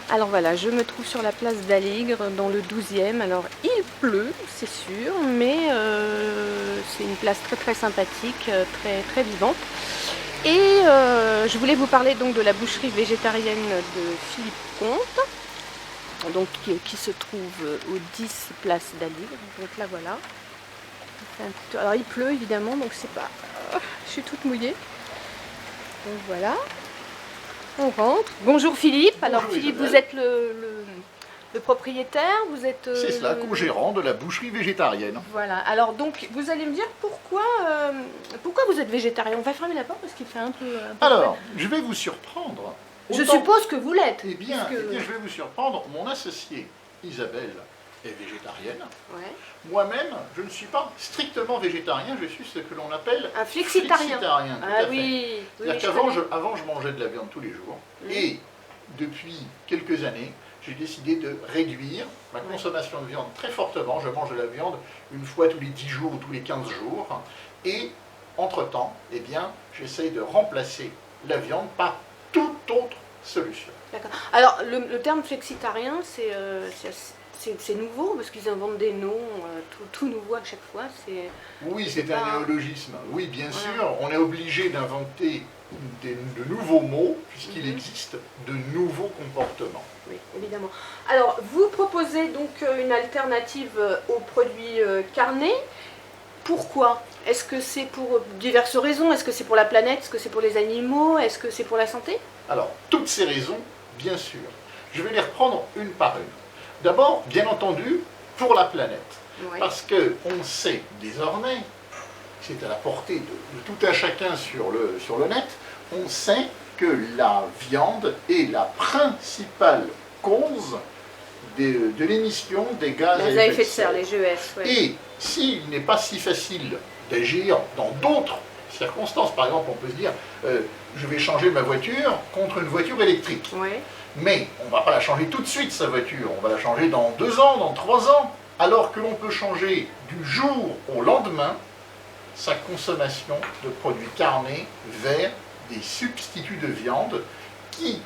Alors voilà, je me trouve sur la place d'Aligre, dans le 12e. Alors il pleut, c'est sûr, mais c'est une place très très sympathique, très très vivante. Et je voulais vous parler donc de la boucherie végétarienne de Philippe Comte, donc qui se trouve au 10 place d'Aligre. Donc là voilà. Alors il pleut évidemment, donc c'est pas... Je suis toute mouillée. Donc voilà. On rentre. Bonjour Philippe. Bonjour Alors Philippe, Isabelle. vous êtes le propriétaire, vous êtes... C'est cela, co-gérant de la boucherie végétarienne. Voilà. Alors donc, vous allez me dire pourquoi vous êtes végétarien. On va fermer la porte parce qu'il fait un peu... Alors, je vais vous surprendre. Je Autant- suppose que vous l'êtes. Eh bien, puisque- je vais vous surprendre. Mon associée, Isabelle, est végétarienne. Ouais. Moi-même, je ne suis pas strictement végétarien, je suis ce que l'on appelle Un flexitarien. flexitarien, tout Ah à fait. oui. C'est-à-dire je qu'avant, connais. avant, je mangeais de la viande tous les jours. Mhm. Et depuis quelques années, j'ai décidé de réduire ma Ouais. consommation de viande très fortement. Je mange de la viande une fois tous les 10 jours ou tous les 15 jours. Et entre-temps, eh bien, j'essaye de remplacer la viande par toute autre solution. D'accord. Alors, le terme flexitarien, c'est nouveau parce qu'ils inventent des noms tout nouveaux à chaque fois. Oui, c'est pas- un néologisme. Oui, bien Voilà. sûr, on est obligé d'inventer de nouveaux mots puisqu'il Mhm. existe de nouveaux comportements. Oui, évidemment. Alors, vous proposez donc une alternative aux produits carnés. Pourquoi? Est-ce que c'est pour diverses raisons? Est-ce que c'est pour la planète? Est-ce que c'est pour les animaux? Est-ce que c'est pour la santé? Alors, toutes ces raisons, bien sûr, je vais les reprendre une par une. D'abord, bien entendu, pour la planète. Ouais. Parce qu'on sait désormais, c'est à la portée de tout un chacun sur le net, on sait que la viande est la principale cause de l'émission des gaz Les à effets de serre, les GES. Ouais. Et s'il n'est pas si facile d'agir dans d'autres circonstances, par exemple, on peut se dire, je vais changer ma voiture contre une voiture électrique. Ouais. Mais on ne va pas la changer tout de suite, sa voiture. On va la changer dans 2 ans, dans 3 ans. Alors que l'on peut changer du jour au lendemain sa consommation de produits carnés vers des substituts de viande qui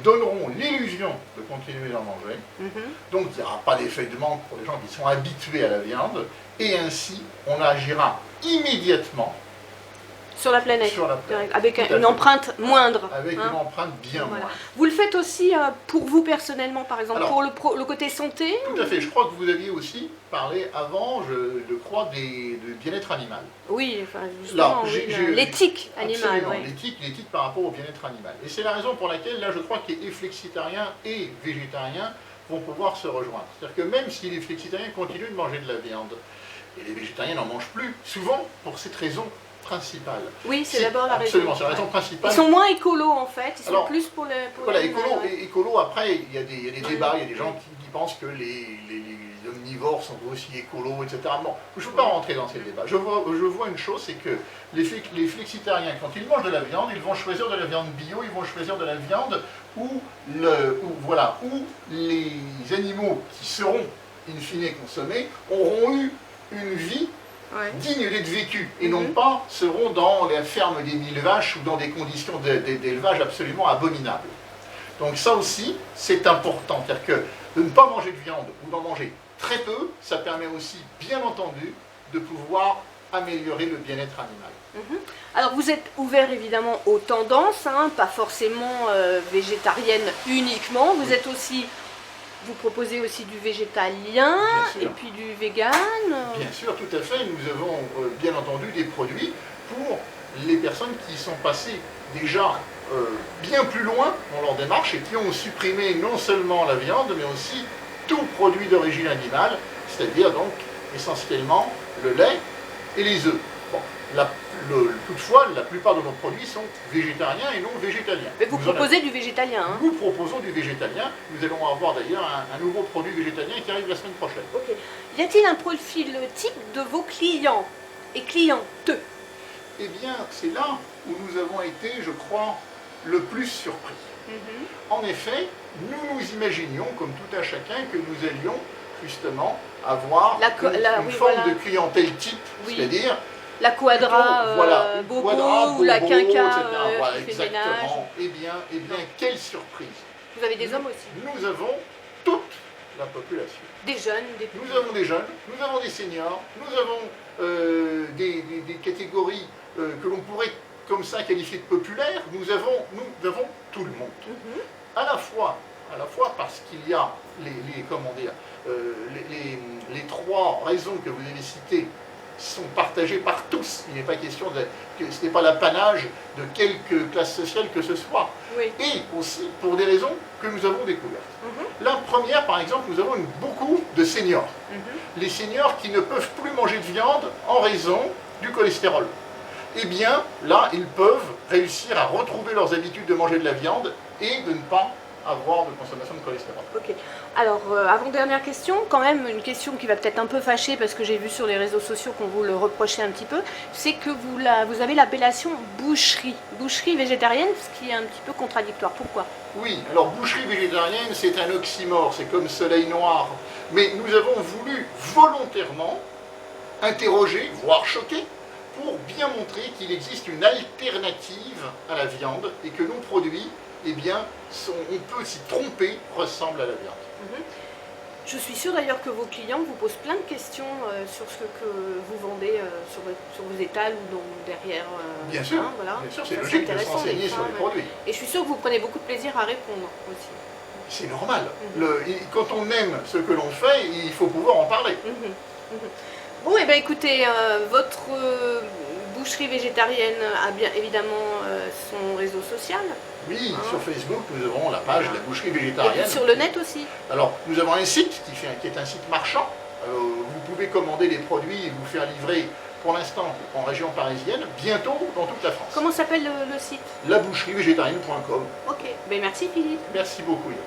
donneront l'illusion de continuer d'en manger. Mhm. Donc il n'y aura pas d'effet de manque pour les gens qui sont habitués à la viande. Et ainsi, on agira immédiatement Sur la planète. sur la planète. Avec Tout à une fait. empreinte moindre. Avec hein. une empreinte bien Voilà. moindre. Vous le faites aussi pour vous personnellement, par exemple, Alors, pour le côté santé? Tout à fait. Je crois que vous aviez aussi parlé avant, je crois, de bien-être animal. Oui, enfin, justement, Là, oui, l'éthique animale. Absolument, Ouais. l'éthique par rapport au bien-être animal. Et c'est la raison pour laquelle, là, je crois que les flexitariens et végétariens vont pouvoir se rejoindre. C'est-à-dire que même si les flexitariens continuent de manger de la viande, et les végétariens n'en mangent plus, souvent pour cette raison principale. Oui, c'est d'abord la raison. Absolument, c'est la raison principale. Ils sont moins écolos en fait, ils sont Alors, plus pour le. Voilà, l'animal, écolo, ouais. écolo, après, il y a des débats, il y a des gens qui pensent que les omnivores sont aussi écolos, etc. Bon, je ne veux pas rentrer dans ces débats. Je vois une chose, c'est que les flexitariens, quand ils mangent de la viande, ils vont choisir de la viande bio, ils vont choisir de la viande où les animaux qui seront in fine consommés auront eu une vie Ouais. dignes d'être vécus et non Mhm. pas seront dans la ferme des 1000 vaches ou dans des conditions d'élevage absolument abominables. Donc ça aussi, c'est important. C'est-à-dire que de ne pas manger de viande ou d'en manger très peu, ça permet aussi, bien entendu, de pouvoir améliorer le bien-être animal. Mhm. Alors vous êtes ouvert évidemment aux tendances, hein, pas forcément végétarienne uniquement, vous êtes aussi, vous proposez aussi du végétalien Bien sûr. et puis du vegan. Bien sûr, tout à fait. Nous avons bien entendu des produits pour les personnes qui sont passées déjà bien plus loin dans leur démarche et qui ont supprimé non seulement la viande, mais aussi tout produit d'origine animale, c'est-à-dire donc essentiellement le lait et les œufs. Bon, toutefois, la plupart de nos produits sont végétariens et non végétaliens. Mais vous Nous en proposez du végétalien. Hein. Nous proposons du végétalien. Nous allons avoir d'ailleurs un nouveau produit végétalien qui arrive la semaine prochaine. Ok. Y a-t-il un profil type de vos clients et clientes? Eh bien, c'est là où nous avons été, je crois, le plus surpris. Mhm. En effet, nous nous imaginions, comme tout un chacun, que nous allions justement avoir une oui, forme voilà. de clientèle type, Oui. c'est-à-dire La quadra plutôt, voilà, une bobo quadra, ou la bobo, quinca etc. Voilà, qui fait ménage. exactement. Eh bien, quelle surprise! Vous avez des hommes aussi? Nous avons toute la population. Des jeunes, des plus Nous avons des jeunes, nous avons des seniors, nous avons des catégories que l'on pourrait comme ça qualifier de populaires. Nous avons tout le monde. À la fois parce qu'il y a les trois raisons que vous avez citées sont partagées par tous. Il n'est pas question que ce n'est pas l'apanage de quelque classe sociale que ce soit. Oui. Et aussi pour des raisons que nous avons découvertes. La première, par exemple, nous avons beaucoup de seniors. Les seniors qui ne peuvent plus manger de viande en raison du cholestérol. Eh bien, là, ils peuvent réussir à retrouver leurs habitudes de manger de la viande et de ne pas avoir de consommation de cholestérol. Ok. Alors, avant-dernière question, quand même une question qui va peut-être un peu fâcher parce que j'ai vu sur les réseaux sociaux qu'on vous le reprochait un petit peu, c'est que vous avez l'appellation boucherie végétarienne, ce qui est un petit peu contradictoire. Pourquoi? Oui, alors boucherie végétarienne, c'est un oxymore, c'est comme soleil noir. Mais nous avons voulu volontairement interroger, voire choquer, pour bien montrer qu'il existe une alternative à la viande et que nos produits, eh bien, on peut s'y tromper, ressemblent à la viande. Je suis sûre d'ailleurs que vos clients vous posent plein de questions sur ce que vous vendez sur vos étals ou derrière. Bien sûr, voilà. bien sûr, c'est logique de s'enseigner sur les produits. Et je suis sûre que vous prenez beaucoup de plaisir à répondre aussi. C'est normal. Quand on aime ce que l'on fait, il faut pouvoir en parler. Bon, et bien écoutez, votre boucherie végétarienne a bien évidemment son réseau social. Oui, sur Facebook, nous avons la page de la boucherie Et végétarienne. puis sur le net aussi. Alors, nous avons un site qui est un site marchand. Vous pouvez commander des produits et vous faire livrer, pour l'instant, en région parisienne, bientôt dans toute la France. Comment s'appelle le site? Laboucherievégétarienne.com. Ok, ben merci Philippe. Merci beaucoup, Yannick.